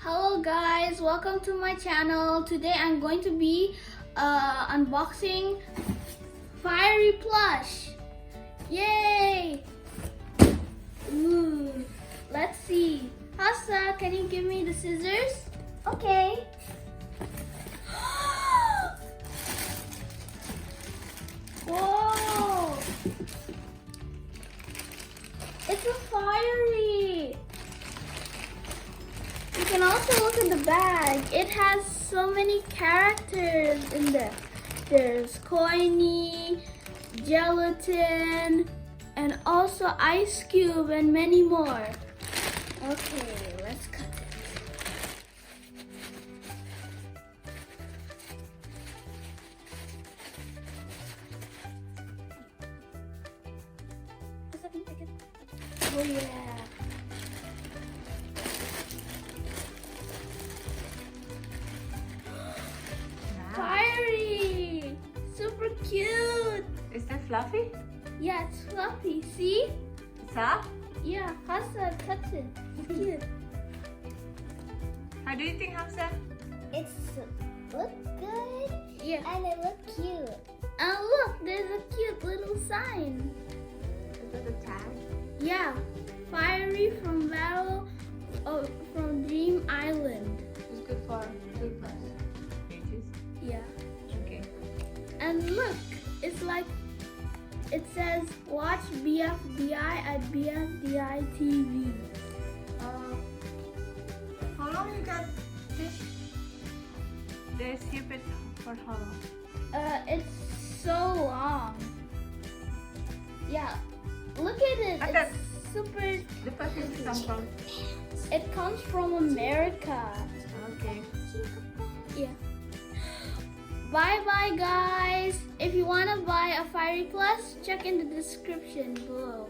Hello guys, welcome to my channel. Today I'm going to be unboxing Firey Plush. Yay! Ooh, let's see. Hassa, can you give me the scissors? Okay. Whoa! It's a Firey. You can also look at the bag. It has so many characters in there. There's coiny, gelatin, and also ice cube and many more. Okay, let's cut it. Oh yeah. Firey! Super cute! Is that fluffy? Yeah, it's fluffy. See? Soft? Yeah, Hassa, touch it. It's cute. How do you think, Hamza? It's look good Yeah. and it look cute. And look, there's a cute little sign. Is that a tag? Yeah. Firey from from Dream Island. It's good for 2+ pages. Yeah. Okay. And look, it's like, it says watch BFDI at BFDI TV. How long you got this? The snippet for how long? It's so long. Yeah. Look at it. I It's thought- super. The package comes from. It comes from America. Okay. Yeah. Bye bye guys. If you want to buy a Firey Plush, check in the description below.